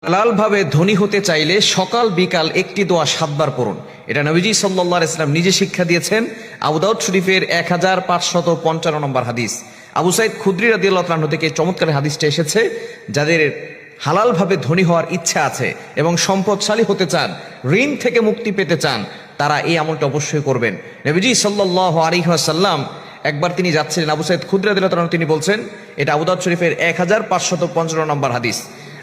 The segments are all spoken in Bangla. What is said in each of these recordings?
হালাল ভাবে ধনী হতে চাইলে সকাল বিকাল একটি দোয়া 7 বার পড়ুন। এটা নবীজি সাল্লাল্লাহু আলাইহি ওয়াসাল্লাম নিজে শিক্ষা দিয়েছেন। আবু দাউদ শরীফের 1555 নম্বর হাদিস। আবু সাইদ খুদরি রাদিয়াল্লাহু তাআলা থেকে চমৎকার হাদিসটা এসেছে, যাদের হালাল ভাবে ধনী হওয়ার ইচ্ছা আছে এবং সম্পদশালী হতে চান, ঋণ থেকে মুক্তি পেতে চান, তারা এই আমলটা অবশ্যই করবেন। নবীজি সাল্লাল্লাহু আলাইহি ওয়াসাল্লাম একবার তিনি যাচ্ছিলেন, আবু সাইদ খুদরি রাদিয়াল্লাহু তাআলা তিনি বলছেন, এটা আবু দাউদ শরীফের 1555 নম্বর হাদিস।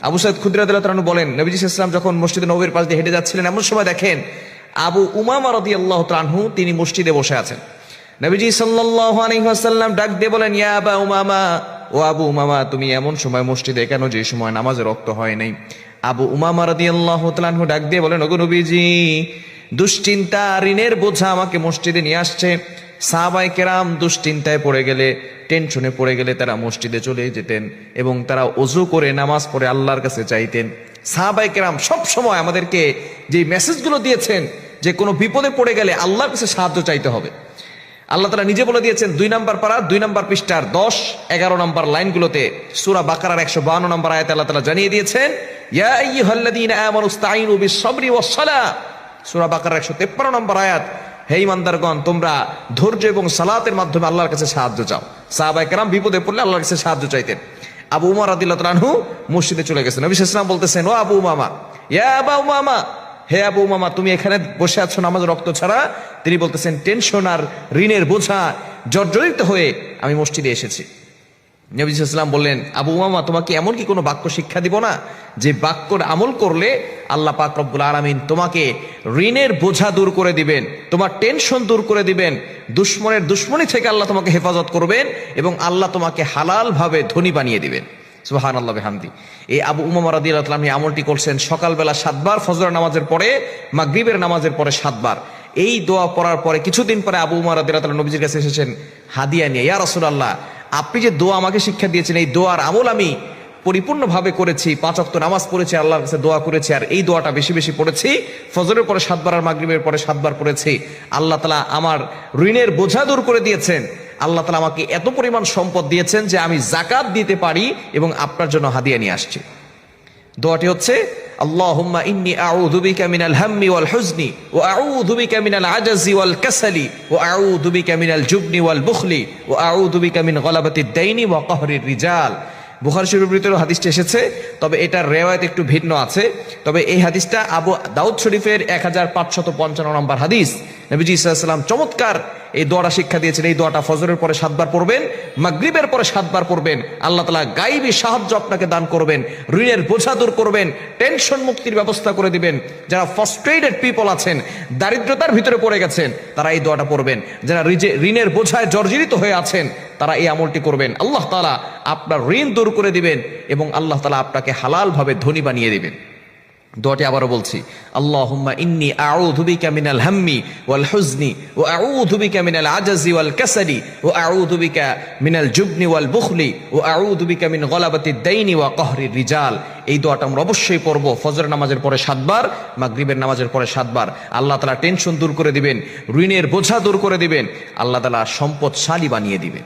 আবু সাইদ খুদরি রাদিয়াল্লাহু তাআলা বলেন, নবীজি সাল্লাল্লাহু আলাইহি ওয়াসাল্লাম যখন মসজিদে নববীর পাশ দিয়ে হেঁটে যাচ্ছিলেন, এমন সময় দেখেন আবু উমামা রাদিয়াল্লাহু তাআলা তিনি মসজিদে বসে আছেন। নবীজি সাল্লাল্লাহু আলাইহি ওয়াসাল্লাম ডাক দিয়ে বলেন, ইয়া আবা উমামা, ও আবু উমামা, তুমি এমন সময় মসজিদে কেন যে সময় নামাজের রক্ত হয় নাই? আবু উমামা রাদিয়াল্লাহু তাআলা ডাক দিয়ে বলেন, ওগো নবীজি, দুশ্চিন্তা ঋণের বোঝা আমাকে মসজিদে নিয়ে আসছে। সাহাবায়ে কেরাম দুশ্চিন্তায় পড়ে গেলে, টেনশনে পড়ে গেলে তারা মসজিদে চলে যেতেন এবং তারা ওযু করে নামাজ পড়ে আল্লাহর কাছে চাইতেন। সাহাবায়ে কেরাম সব সময় আমাদেরকে যে মেসেজগুলো দিয়েছেন যে কোনো বিপদে পড়ে গেলে আল্লাহর কাছে সাহায্য চাইতে হবে। আল্লাহ তাআলা নিজে বলে দিয়েছেন 2 নম্বর পারা 2 নম্বর পৃষ্ঠার 10-11 নম্বর লাইনগুলোতে, সূরা বাকারার 152 নম্বর আয়াতে আল্লাহ তাআলা জানিয়ে দিয়েছেন, ইয়া আইয়ুহাল্লাযীনা আমানুস্তাঈনু বিস-সাবরি ওয়াস-সালাহ। সূরা বাকারার 153 নম্বর আয়াত, হে ঈমানদারগণ, তোমরা ধৈর্য এবং সালাতের মাধ্যমে আল্লাহর কাছে সাহায্য চাও। সাহাবায়ে কেরাম বিপদে পড়লে আল্লাহর কাছে সাহায্য চাইতেন। আবু উমামা রাদিয়াল্লাহু তাআলা মসজিদে চলে গেছেন। নবী সাল্লাল্লাহু আলাইহি ওয়াসাল্লাম বলতেছেন, ও আবু উমামা, ইয়া আবা উমামা, হে আবু উমামা, তুমি এখানে বসে আছো নামাজ রক্ত ছাড়া? তিনি বলতেছেন, টেনশন আর ঋণের বোঝা জর্জরিত হয়ে আমি মসজিদে এসেছি। নবী সাল্লাল্লাহু আলাইহি ওয়াসাল্লাম বললেন, আবু উমামা, তোমাকে এমন কি কোনো বাক্য শিক্ষা দিব না যে বাক্যর আমল করলে আল্লাহ পাক রব্বুল আলামিন তোমাকে ঋণের বোঝা দূর করে দিবেন, তোমার টেনশন দূর করে দিবেন, দুশ্মনের দুশ্মনী থেকে আল্লাহ তোমাকে হেফাজত করবেন এবং আল্লাহ তোমাকে হালাল ভাবে ধনী বানিয়ে দিবেন। সুবহানাল্লাহ বিহামদি। এই আবু উমামা রাদিয়াল্লাহু তাআলা এই আমলটি করছেন সকালবেলা 7 বার, ফজরের নামাজের পরে, মাগরিবের নামাজের পরে 7 বার। এই দোয়া পড়ার পরে কিছুদিন পরে আবু উমামা রাদিয়াল্লাহু তাআলা নবীজির কাছে এসেছেন হাদিয়া নিয়ে। ইয়া রাসূলুল্লাহ, আপনি যে দোয়া আমাকে শিক্ষা দিয়েছেন, এই দোয়ার আমল আমি পরিপূর্ণভাবে করেছি, 5 ওয়াক্ত নামাজ পড়েছি, আল্লাহর কাছে দোয়া করেছি, আর এই দোয়াটা বেশি বেশি পড়েছি, ফজরের পরে 7 বার আর মাগরিবের পরে 7 বার পড়েছি। আল্লাহ তাআলা আমার ঋণের বোঝা দূর করে দিয়েছেন। আল্লাহ তাআলা আমাকে এত পরিমাণ সম্পদ দিয়েছেন যে আমি যাকাত দিতে পারি এবং আপনার জন্য হাদিয়া নিয়ে আসছি। দোয়াটি হচ্ছে, আল্লাহুম্মা ইন্নী আউযু বিকা মিনাল হাম্মি ওয়াল হুজনি ওয়া আউযু বিকা মিনাল আজাজি ওয়াল কাসালি ওয়া আউযু বিকা মিনাল জুবনি ওয়াল বুখলি ওয়া আউযু বিকা মিন গলাবাতিদ দাইনি ওয়া কাহরির রিজাল। বুখারী শরীফের ভিতরে হাদিসটি এসেছে, তবে এটার রিওয়ায়াত একটু ভিন্ন আছে। তবে এই হাদিসটা আবু দাউদ শরীফের 1555 নম্বর হাদিস। নবীজি সাল্লাল্লাহু আলাইহি ওয়াসাল্লাম চমৎকার এই দোয়াটা শিক্ষা দিয়েছেন। এই দোয়াটা ফজরের পরে 7 বার পড়বেন, মাগরিবের পরে 7 বার পড়বেন। আল্লাহ তাআলা গায়বী সাহায্য আপনাকে দান করবেন, ঋণের বোঝা দূর করবেন, টেনশন মুক্তির ব্যবস্থা করে দিবেন। যারা ফ্রাস্ট্রেটেড পিপল আছেন, দারিদ্রতার ভিতরে পড়ে গেছেন, তারা এই দোয়াটা পড়বেন। যারা ঋণের বোঝায় জর্জরিত হয়ে আছেন, তারা এই আমলটি করবেন। আল্লাহ তাআলা আপনার ঋণ দূর করে দিবেন এবং আল্লাহ তাআলা আপনাকে হালাল ভাবে ধনী বানিয়ে দিবেন। দোয়াটি আবারও বলছি, আল্লাহুম্মা ইন্নী আউযু বিকা মিনাল হাম্মি ওয়াল হুজনি ওয়া আউযু বিকা মিনাল আজাজি ওয়াল কাসালি ওয়া আউযু বিকা মিনাল জুবনি ওয়াল বুখলি ওয়া আউযু বিকা মিন গলাবাতিদ দাইনি ওয়া কাহরির রিজাল। এই দোয়াটা আমরা অবশ্যই পড়ব ফজরের নামাজের পরে 7 বার, মাগরিবের নামাজের পরে 7 বার। আল্লাহ তাআলা টেনশন দূর করে দিবেন, ঋণের বোঝা দূর করে দিবেন, আল্লাহ তাআলা সম্পদশালী বানিয়ে দিবেন।